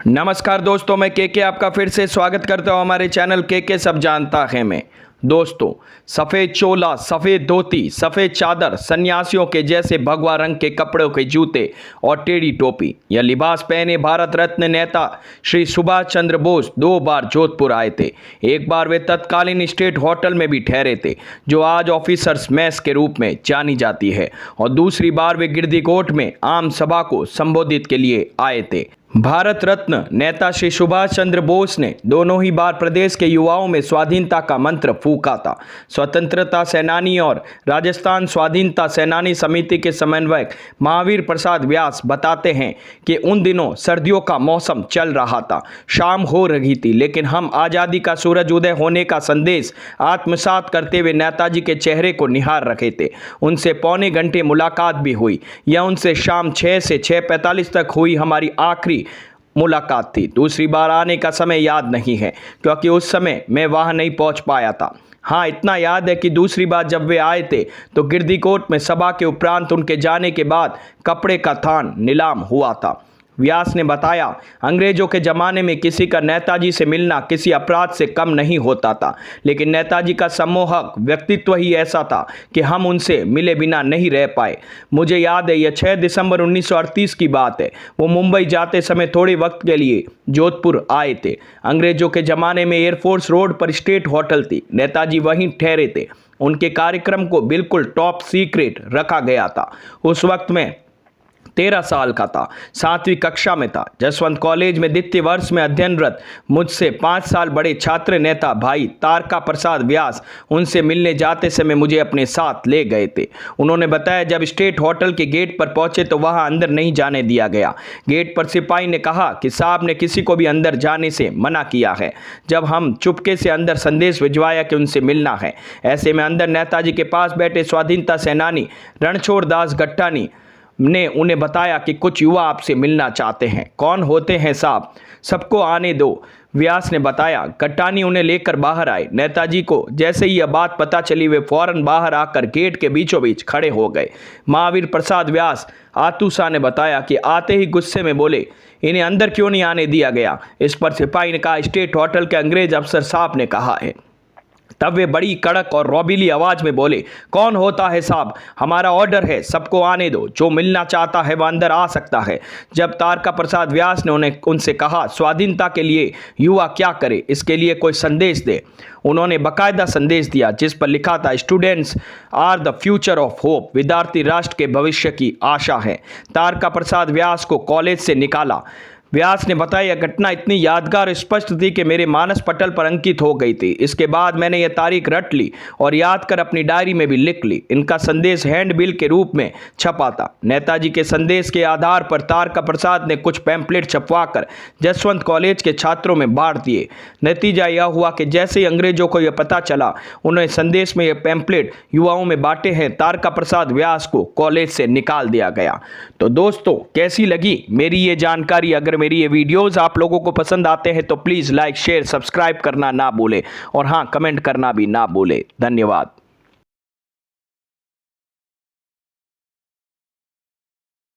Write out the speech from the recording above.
नमस्कार दोस्तों, मैं के आपका फिर से स्वागत करता हूं हमारे चैनल के सब जानता है में। दोस्तों, सफ़ेद चोला, सफ़ेद धोती, सफ़ेद चादर, सन्यासियों के जैसे भगवा रंग के कपड़ों के जूते और टेढ़ी टोपी, यह लिबास पहने भारत रत्न नेता श्री सुभाष चंद्र बोस 2 बार जोधपुर आए थे। एक बार वे तत्कालीन स्टेट होटल में भी ठहरे थे, जो आज ऑफिसर्स मेस के रूप में जानी जाती है, और दूसरी बार वे गिरदीकोट में आम सभा को संबोधित के लिए आए थे। भारत रत्न नेता श्री सुभाष चंद्र बोस ने दोनों ही बार प्रदेश के युवाओं में स्वाधीनता का मंत्र फूंका था। स्वतंत्रता सेनानी और राजस्थान स्वाधीनता सेनानी समिति के समन्वयक महावीर प्रसाद व्यास बताते हैं कि उन दिनों सर्दियों का मौसम चल रहा था, शाम हो रही थी, लेकिन हम आज़ादी का सूरज उदय होने का संदेश आत्मसात करते हुए नेताजी के चेहरे को निहार रखे थे। उनसे पौने घंटे मुलाकात भी हुई। यह उनसे शाम 6 से 6:45 तक हुई हमारी आखिरी मुलाकात थी। दूसरी बार आने का समय याद नहीं है, क्योंकि उस समय मैं वहां नहीं पहुंच पाया था। हाँ, इतना याद है कि दूसरी बार जब वे आए थे तो गिरदीकोट में सभा के उपरांत उनके जाने के बाद कपड़े का थान नीलाम हुआ था। व्यास ने बताया, अंग्रेजों के ज़माने में किसी का नेताजी से मिलना किसी अपराध से कम नहीं होता था, लेकिन नेताजी का सम्मोहक व्यक्तित्व ही ऐसा था कि हम उनसे मिले बिना नहीं रह पाए। मुझे याद है, यह 6 दिसंबर 1938 की बात है। वो मुंबई जाते समय थोड़े वक्त के लिए जोधपुर आए थे। अंग्रेजों के ज़माने में एयरफोर्स रोड पर स्टेट होटल थी, नेताजी वहीं ठहरे थे। उनके कार्यक्रम को बिल्कुल टॉप सीक्रेट रखा गया था। उस वक्त में 13 साल का था, 7वीं कक्षा में था। जसवंत कॉलेज में द्वितीय वर्ष में अध्ययनरत मुझसे 5 साल बड़े छात्र नेता भाई तारका प्रसाद व्यास उनसे मिलने जाते समय मुझे अपने साथ ले गए थे। उन्होंने बताया, जब स्टेट होटल के गेट पर पहुंचे तो वहां अंदर नहीं जाने दिया गया। गेट पर सिपाही ने कहा कि साहब ने किसी को भी अंदर जाने से मना किया है। जब हम चुपके से अंदर संदेश भिजवाया कि उनसे मिलना है। ऐसे में अंदर नेताजी के पास बैठे स्वाधीनता सेनानी रणछोड़ दास गट्टानी ने उन्हें बताया कि कुछ युवा आपसे मिलना चाहते हैं। कौन होते हैं साहब? सबको आने दो, व्यास ने बताया। गट्टानी उन्हें लेकर बाहर आए। नेताजी को जैसे ही यह बात पता चली, वे फौरन बाहर आकर गेट के बीचों बीच खड़े हो गए। महावीर प्रसाद व्यास आतुसा ने बताया कि आते ही गुस्से में बोले, इन्हें अंदर क्यों नहीं आने दिया गया? इस पर सिपाही ने कहा, स्टेट होटल के अंग्रेज अफसर साहब ने कहा है। तब वे बड़ी कड़क और रौबीली आवाज में बोले, कौन होता है साहब? हमारा ऑर्डर है, सबको आने दो। जो मिलना चाहता है वह अंदर आ सकता है। जब तारका प्रसाद व्यास ने उनसे कहा, स्वाधीनता के लिए युवा क्या करे, इसके लिए कोई संदेश दे। उन्होंने बाकायदा संदेश दिया, जिस पर लिखा था, students are the future of hope. विद्यार्थी राष्ट्र के भविष्य की आशा है। तारका प्रसाद व्यास को कॉलेज से निकाला। व्यास ने बताया, यह घटना इतनी यादगार और स्पष्ट थी कि मेरे मानस पटल पर अंकित हो गई थी। इसके बाद मैंने यह तारीख रट ली और याद कर अपनी डायरी में भी लिख ली। इनका संदेश हैंडबिल के रूप में छपा था। नेताजी के संदेश के आधार पर तारका प्रसाद ने कुछ पैम्पलेट छपवाकर जसवंत कॉलेज के छात्रों में बांट दिए। नतीजा यह हुआ कि जैसे ही अंग्रेजों को यह पता चला, उन्होंने संदेश में यह पैम्पलेट युवाओं में बांटे हैं। तारका प्रसाद व्यास को कॉलेज से निकाल दिया गया। तो दोस्तों, कैसी लगी मेरी ये जानकारी? अगर मेरी ये वीडियोस आप लोगों को पसंद आते हैं तो प्लीज़ लाइक, शेयर, सब्सक्राइब करना ना भूलें, और हाँ, कमेंट करना भी ना भूलें। धन्यवाद।